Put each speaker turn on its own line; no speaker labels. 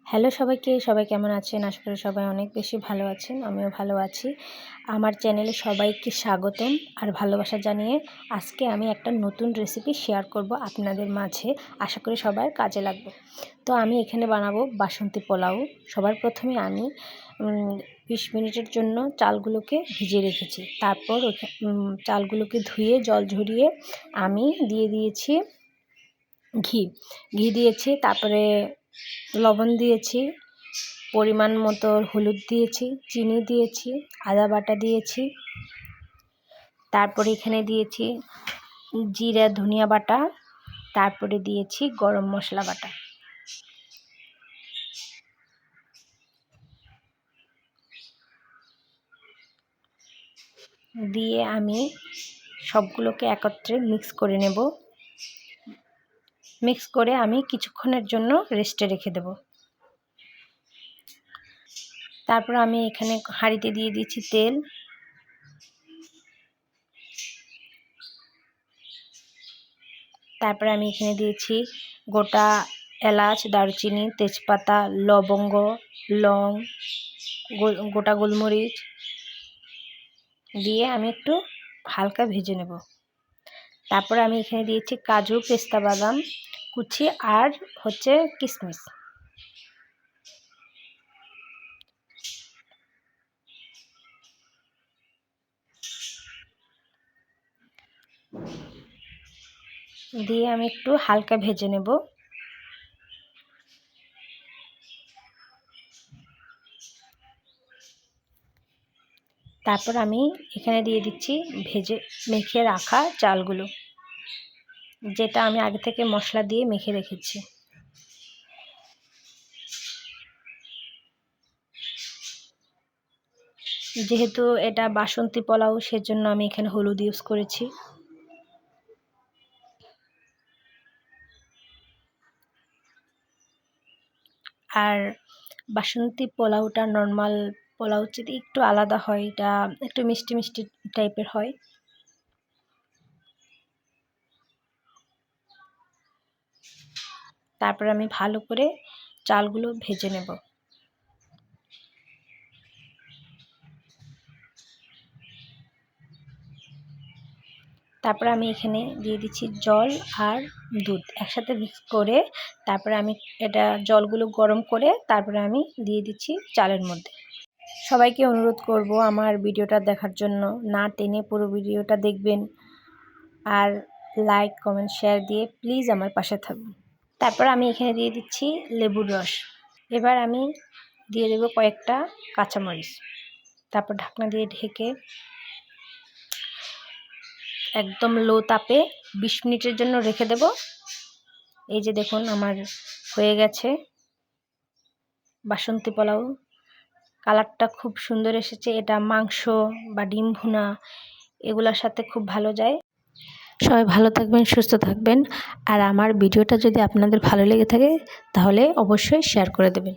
Hello সবাইকে, সবাই কেমন আছেন? আশা করি সবাই অনেক বেশি ভালো আছেন। আমিও ভালো আছি। আমার চ্যানেলে সবাইকে স্বাগতম আর ভালোবাসা জানিয়ে আজকে আমি একটা নতুন রেসিপি শেয়ার করব আপনাদের মাঝে। আশা করি সবার কাজে লাগবে। তো আমি এখানে বানাবো বাসন্তী পোলাও। সবার প্রথমে আমি 20 মিনিটের জন্য চালগুলোকে ভিজিয়ে রেখেছি। তারপর চালগুলোকে ধুয়ে জল ঝরিয়ে আমি দিয়ে দিয়েছি ঘি দিয়েছি, তারপরে লবণ দিয়েছি, পরিমাণ মতো হলুদ দিয়েছি, চিনি দিয়েছি, আদা বাটা দিয়েছি, তারপরে এখানে দিয়েছি জিরা ধনিয়া বাটা, তারপরে দিয়েছি গরম মশলা বাটা। দিয়ে আমি সবগুলোকে একত্রে মিক্স করে নেব। মিক্স করে আমি কিছুক্ষণের জন্য রেস্টে রেখে দেব। তারপর আমি এখানে হাঁড়িতে দিয়ে দিয়েছি তেল। তারপরে আমি এখানে দিয়েছি গোটা এলাচ, দারুচিনি, তেজপাতা, লবঙ্গ, লং, গোটা গোলমরিচ দিয়ে আমি একটু হালকা ভেজে নেব। তারপরে আমি এখানে দিয়েছি কাজু, পেস্তা বাদাম কুচি আর কিশমিশ। দিয়ে আমি একটু হালকা ভেজে নেব। তারপর আমি এখানে দিয়ে দিচ্ছি মেখে রাখা চালগুলো, যেটা আমি আগে থেকে মশলা দিয়ে মেখে রেখেছি। যেহেতু এটা বাসন্তী পোলাও, সেজন্য আমি এখানে হলুদ ইউজ করেছি। আর বাসন্তী পোলাওটা নর্মাল পোলাও যদি একটু আলাদা হয়, এটা একটু মিষ্টি মিষ্টি টাইপের হয়। তারপর আমি ভালো করে চালগুলো ভেজে নেব। তারপরে আমি এখানে দিয়ে দিচ্ছি জল আর দুধ একসাথে মিক্স করে। তারপরে আমি এটা জলগুলো গরম করে তারপরে আমি দিয়ে দিচ্ছি চালের মধ্যে। সবাইকে অনুরোধ করব আমার ভিডিওটা দেখার জন্য, না টেনে পুরো ভিডিওটা দেখবেন আর লাইক কমেন্ট শেয়ার দিয়ে প্লিজ আমার পাশে থাকবেন। তারপর আমি এখানে দিয়ে দিচ্ছি লেবুর রস। এবার আমি দিয়ে দেব কয়েকটা কাঁচামরিচ। তারপর ঢাকনা দিয়ে ঢেকে একদম লো তাপে 20 মিনিটের জন্য রেখে দেব। এই যে দেখুন আমার হয়ে গেছে বাসন্তী পোলাও। কালারটা খুব সুন্দর এসেছে। এটা মাংস বা ডিম ভুনা এগুলোর সাথে খুব ভালো যায়। সবাই ভালো থাকবেন, সুস্থ থাকবেন। আর আমার ভিডিওটা যদি আপনাদের ভালো লেগে থাকে তাহলে অবশ্যই শেয়ার করে দেবেন।